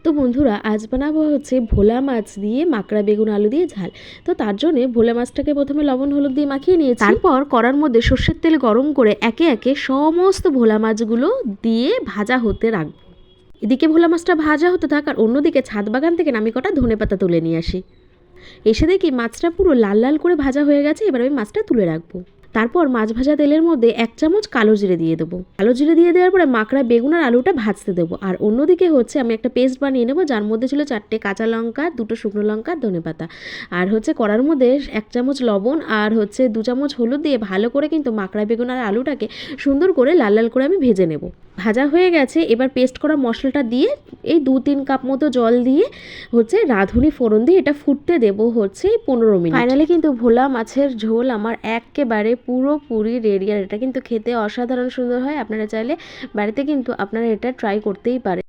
তো বন্ধুরা আজ বানাবো হচ্ছে ভোলা মাছ দিয়ে মাকড়া বেগুন আলু দিয়ে ঝাল। তো তার জন্য ভোলা মাছটাকে প্রথমে লবণ হলুদ দিয়ে মাখিয়ে নিয়েছি। তারপর কড়ার মধ্যে সর্ষের তেল গরম করে একে একে সমস্ত ভোলা মাছগুলো দিয়ে ভাজা হতে রাখবো। এদিকে ভোলা মাছটা ভাজা হতে থাক, আর অন্যদিকে ছাদ বাগান থেকে আমি কটা ধনেপাতা তুলে নিয়ে আসি। এসে দেখি মাছটা পুরো লাল লাল করে ভাজা হয়ে গেছে। এবার আমি মাছটা তুলে রাখবো। তারপর মাছ ভাজা তেলের মধ্যে 1 চামচ কালো জিরে দিয়ে দেবো। কালো জিরে দিয়ে দেওয়ার পরে মাকড়া বেগুন আর আলুটা ভাজতে দেবো। আর অন্যদিকে হচ্ছে আমি একটা পেস্ট বানিয়ে নেবো, যার মধ্যে ছিল 4টে কাঁচা লঙ্কা, 2টো শুকনো লঙ্কা, ধনেপাতা। আর হচ্ছে কড়ার মধ্যে 1 চামচ লবণ আর হচ্ছে 2 চামচ হলুদ দিয়ে ভালো করে কিন্তু মাকড়া বেগুন আর আলুটাকে সুন্দর করে লাল লাল করে আমি ভেজে নেব। ভাজা হয়ে গেছে। এবার পেস্ট করা মশলাটা দিয়ে এই 2-3 কাপ মতো জল দিয়ে হচ্ছে রাঁধুনি ফোড়ন দিয়ে এটা ফুটতে দেবো হচ্ছে 15 মিনিট। ফাইনালি কিন্তু ভোলা মাছের ঝোল আমার একেবারে পুরোপুরি রেডি। আর এটা কিন্তু খেতে অসাধারণ সুন্দর হয়। আপনারা চাইলে বাড়িতে কিন্তু আপনারা এটা ট্রাই করতেই পারেন।